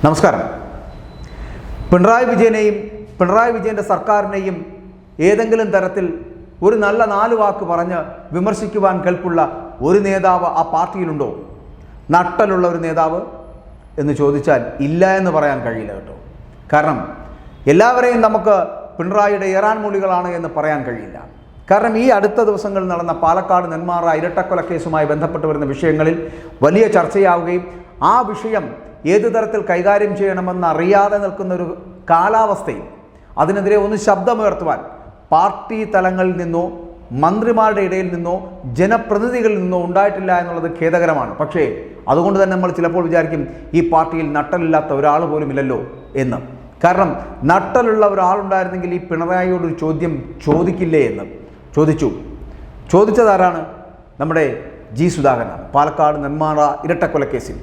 നമസ്കാരം. പിണറായി വിജയൻ്റെ സർക്കാരിനെയും ഏതെങ്കിലും തരത്തിൽ ഒരു നല്ല 4 വാക്ക് പറഞ്ഞ് വിമർശിക്കുവാൻ കെൽപ്പുള്ള ഒരു നേതാവ് ആ പാർട്ടിയിലുണ്ടോ? നട്ടലുള്ള ഒരു നേതാവ് എന്ന് ചോദിച്ചാൽ ഇല്ല എന്ന് പറയാൻ കഴിയില്ല കേട്ടോ. കാരണം എല്ലാവരെയും നമുക്ക് പിണറായിയുടെ ഏറാൻമൂളികളാണ് എന്ന് പറയാൻ കഴിയില്ല. കാരണം ഈ അടുത്ത ദിവസങ്ങളിൽ നടന്ന പാലക്കാട് നെന്മാറ ഇരട്ടക്കൊലക്കേസുമായി ബന്ധപ്പെട്ട് വരുന്ന വിഷയങ്ങളിൽ വലിയ ചർച്ചയാവുകയും ആ വിഷയം ഏതു തരത്തിൽ കൈകാര്യം ചെയ്യണമെന്ന് അറിയാതെ നിൽക്കുന്നൊരു കാലാവസ്ഥയിൽ അതിനെതിരെ ഒന്ന് ശബ്ദമുയർത്തുവാൻ പാർട്ടി തലങ്ങളിൽ നിന്നോ മന്ത്രിമാരുടെ ഇടയിൽ നിന്നോ ജനപ്രതിനിധികളിൽ നിന്നോ ഉണ്ടായിട്ടില്ല എന്നുള്ളത് ഖേദകരമാണ്. പക്ഷേ അതുകൊണ്ട് തന്നെ നമ്മൾ ചിലപ്പോൾ വിചാരിക്കും ഈ പാർട്ടിയിൽ നട്ടലില്ലാത്ത ഒരാൾ പോലും ഇല്ലല്ലോ എന്ന്. കാരണം നട്ടലുള്ള ഒരാളുണ്ടായിരുന്നെങ്കിൽ ഈ പിണറായിയോടൊരു ചോദ്യം ചോദിക്കില്ലേ എന്ന് ചോദിച്ചതാരാണ്? നമ്മുടെ ജി സുധാകരനാണ്. പാലക്കാട് നെന്മാറ ഇരട്ടക്കൊലക്കേസിൽ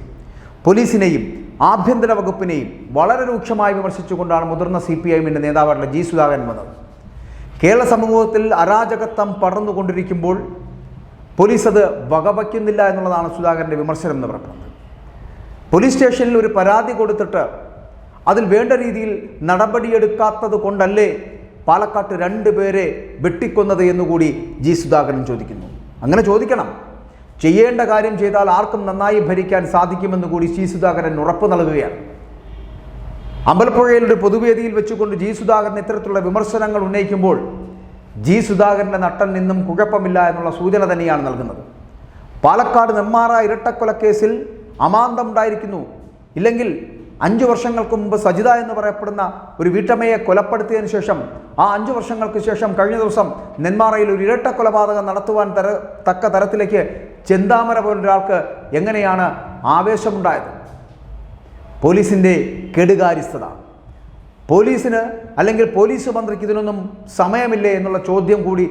പോലീസിനെയും ആഭ്യന്തര വകുപ്പിനെയും വളരെ രൂക്ഷമായി വിമർശിച്ചുകൊണ്ടാണ് മുതിർന്ന CPIഎമ്മിൻ്റെ നേതാവായിട്ടുള്ള ജി സുധാകരൻ വന്നത്. കേരള സമൂഹത്തിൽ അരാജകത്വം പടർന്നുകൊണ്ടിരിക്കുമ്പോൾ പോലീസ് അത് വകവയ്ക്കുന്നില്ല എന്നുള്ളതാണ് സുധാകരൻ്റെ വിമർശനം എന്ന് പറയുന്നത്. പോലീസ് സ്റ്റേഷനിൽ ഒരു പരാതി കൊടുത്തിട്ട് അതിൽ വേണ്ട രീതിയിൽ നടപടിയെടുക്കാത്തത് കൊണ്ടല്ലേ പാലക്കാട്ട് 2 പേരെ വെട്ടിക്കൊന്നത് എന്നുകൂടി ജി സുധാകരൻ ചോദിക്കുന്നു. അങ്ങനെ ചോദിക്കണം. ചെയ്യേണ്ട കാര്യം ചെയ്താൽ ആർക്കും നന്നായി ഭരിക്കാൻ സാധിക്കുമെന്ന് കൂടി ജി സുധാകരൻ ഉറപ്പ് നൽകുകയാണ്. അമ്പലപ്പുഴയിൽ ഒരു പൊതുവേദിയിൽ വെച്ചുകൊണ്ട് ജി സുധാകരൻ ഇത്തരത്തിലുള്ള വിമർശനങ്ങൾ ഉന്നയിക്കുമ്പോൾ ജി സുധാകരൻ്റെ നട്ടൽ നിന്നും കുഴപ്പമില്ല എന്നുള്ള സൂചന തന്നെയാണ് നൽകുന്നത്. പാലക്കാട് നെന്മാറ ഇരട്ടക്കൊലക്കേസിൽ അമാന്തം ഉണ്ടായിരിക്കുന്നു. ഇല്ലെങ്കിൽ 5 വർഷങ്ങൾക്ക് മുമ്പ് സജിത എന്ന് പറയപ്പെടുന്ന ഒരു വീട്ടമ്മയെ കൊലപ്പെടുത്തിയതിനു ശേഷം ആ 5 വർഷങ്ങൾക്ക് ശേഷം കഴിഞ്ഞ ദിവസം നെന്മാറയിൽ ഒരു ഇരട്ട കൊലപാതകം നടത്തുവാൻ തക്ക തരത്തിലേക്ക് ചെന്താമര പോലൊരാൾക്ക് എങ്ങനെയാണ് ആവേശമുണ്ടായത്? പോലീസിൻ്റെ കെടുകാര്യസ്ഥത. പോലീസിന് അല്ലെങ്കിൽ പോലീസ് മന്ത്രിക്ക് ഇതിനൊന്നും സമയമില്ലേ എന്നുള്ള ചോദ്യം കൂടി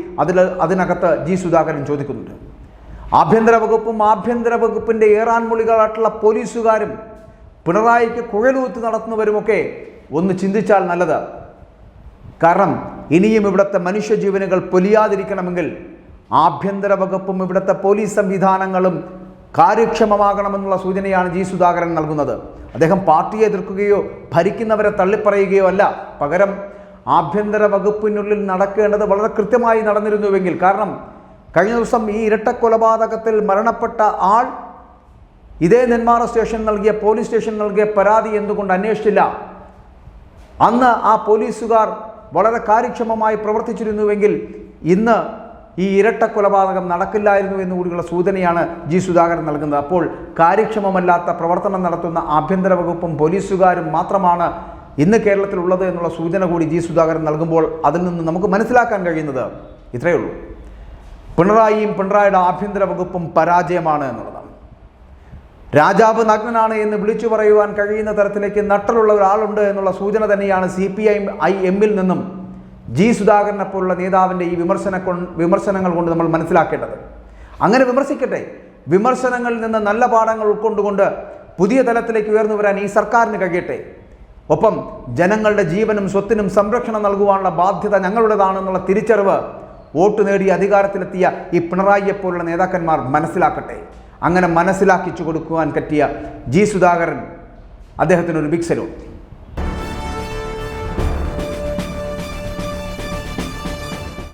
അതിനകത്ത് ജി സുധാകരൻ ചോദിക്കുന്നുണ്ട്. ആഭ്യന്തര വകുപ്പിൻ്റെ ഏറാൻമൂളികളായിട്ടുള്ള പോലീസുകാരും പിണറായിക്ക് കുഴലൂത്ത് നടത്തുന്നവരുമൊക്കെ ഒന്ന് ചിന്തിച്ചാൽ നല്ലത്. കാരണം ഇനിയും ഇവിടുത്തെ മനുഷ്യജീവനുകൾ പൊലിയാതിരിക്കണമെങ്കിൽ ആഭ്യന്തര വകുപ്പും ഇവിടുത്തെ പോലീസ് സംവിധാനങ്ങളും കാര്യക്ഷമമാകണമെന്നുള്ള സൂചനയാണ് ജി സുധാകരൻ നൽകുന്നത്. അദ്ദേഹം പാർട്ടിയെ എതിർക്കുകയോ ഭരിക്കുന്നവരെ തള്ളിപ്പറയുകയോ അല്ല. പകരം ആഭ്യന്തര വകുപ്പിനുള്ളിൽ നടക്കേണ്ടത് വളരെ കൃത്യമായി നടന്നിരുന്നുവെങ്കിൽ, കാരണം കഴിഞ്ഞ ദിവസം ഈ ഇരട്ടക്കൊലപാതകത്തിൽ മരണപ്പെട്ട ആൾ ഇതേ നെന്മാറ പോലീസ് സ്റ്റേഷൻ നൽകിയ പരാതി എന്തുകൊണ്ട് അന്വേഷിച്ചില്ല? അന്ന് ആ പോലീസുകാർ വളരെ കാര്യക്ഷമമായി പ്രവർത്തിച്ചിരുന്നുവെങ്കിൽ ഇന്ന് ഈ ഇരട്ടക്കൊലപാതകം നടക്കില്ലായിരുന്നു എന്നുകൂടിയുള്ള സൂചനയാണ് ജി സുധാകരൻ നൽകുന്നത്. അപ്പോൾ കാര്യക്ഷമമല്ലാത്ത പ്രവർത്തനം നടത്തുന്ന ആഭ്യന്തര വകുപ്പും പോലീസുകാരും മാത്രമാണ് ഇന്ന് കേരളത്തിലുള്ളത് എന്നുള്ള സൂചന കൂടി ജി സുധാകരൻ നൽകുമ്പോൾ അതിൽ നിന്ന് നമുക്ക് മനസ്സിലാക്കാൻ കഴിയുന്നത് ഇത്രയേ ഉള്ളൂ: പിണറായിയുടെ ആഭ്യന്തര വകുപ്പും പരാജയമാണ് എന്നുള്ളതാണ്. രാജാവ് നഗ്നനാണ് എന്ന് വിളിച്ചു പറയുവാൻ കഴിയുന്ന തരത്തിലേക്ക് നട്ടലുള്ള ഒരാളുണ്ട് എന്നുള്ള സൂചന തന്നെയാണ് CPIഎമ്മിൽ നിന്നും ജി സുധാകരനെ പോലുള്ള നേതാവിൻ്റെ ഈ വിമർശനങ്ങൾ കൊണ്ട് നമ്മൾ മനസ്സിലാക്കേണ്ടത്. അങ്ങനെ വിമർശിക്കട്ടെ. വിമർശനങ്ങളിൽ നിന്ന് നല്ല പാഠങ്ങൾ ഉൾക്കൊണ്ടുകൊണ്ട് പുതിയ തലത്തിലേക്ക് ഉയർന്നു വരാൻ ഈ സർക്കാരിന് കഴിയട്ടെ. ഒപ്പം ജനങ്ങളുടെ ജീവനും സ്വത്തിനും സംരക്ഷണം നൽകുവാനുള്ള ബാധ്യത ഞങ്ങളുടേതാണെന്നുള്ള തിരിച്ചറിവ് വോട്ട് നേടി അധികാരത്തിലെത്തിയ ഈ പിണറായിയെപ്പോലുള്ള നേതാക്കന്മാർ മനസ്സിലാക്കട്ടെ. അങ്ങനെ മനസ്സിലാക്കിച്ചു കൊടുക്കുവാൻ പറ്റിയ ജി സുധാകരൻ, അദ്ദേഹത്തിനൊരു ബിഗ് സല്യൂട്ട്.